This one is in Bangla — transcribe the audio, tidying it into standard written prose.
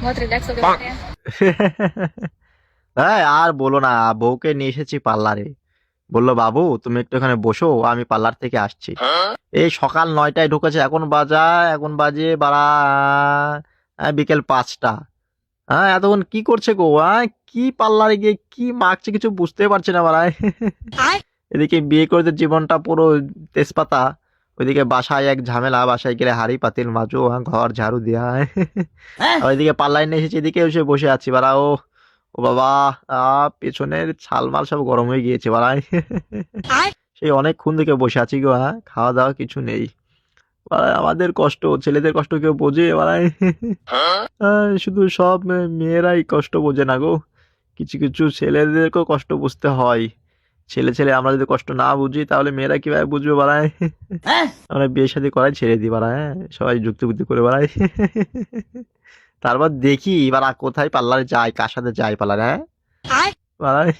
बहुत रिलैक्स हो गए हैं। হ্যাঁ আর বলো না, বউকে নিয়ে এসেছি পার্লারে। বললো বাবু তুমি একটু এখানে বসো, আমি পার্লার থেকে আসছি। এই সকাল 9টায় ঢুকেছে, এখন বাজে বাড়া বিকেল 5টা। হ্যাঁ এতক্ষণ কি করছে গো? কি পার্লারে গিয়ে কি মাখছে কিছু বুঝতে পারছি না বাড়ায়। এদিকে বিয়ে করতে জীবনটা পুরো তেজপাতা, ওইদিকে বাসায় এক ঝামেলা, বাসায় গেলে হাঁড়ি পাতিল মাজো, ঘর ঝাড়ু দেওয়া। আর ওইদিকে পাল্লাই নিয়ে এসেছি, এদিকে এসে বসে আছি বাড়া। ও ও বাবা, পেছনের ছালমাল সব গরম হয়ে গিয়েছে বাড়ায়। সেই অনেকক্ষণ থেকে বসে আছি গো, খাওয়া দাওয়া কিছু নেই বাড়ায়। আমাদের কষ্ট, ছেলেদের কষ্ট কেউ বোঝে বাড়ায়? শুধু সব মেয়েরাই কষ্ট বোঝে না গো, কিছু কিছু ছেলেদেরকেও কষ্ট বুঝতে হয়। ছেলে ছেলে আমরা যদি কষ্ট না বুঝি তাহলে মেয়েরা কিভাবে বুঝবে বাড়ায়? আমরা বিয়ে শাদী করাই ছেড়ে দিই বাড়ায়, সবাই যুক্তি বুদ্ধি করে বাড়ায়। তারপর দেখি এবার কোথায় পার্লারে যাই, কার সাথে যাই পার্লারে, বাড়ায়।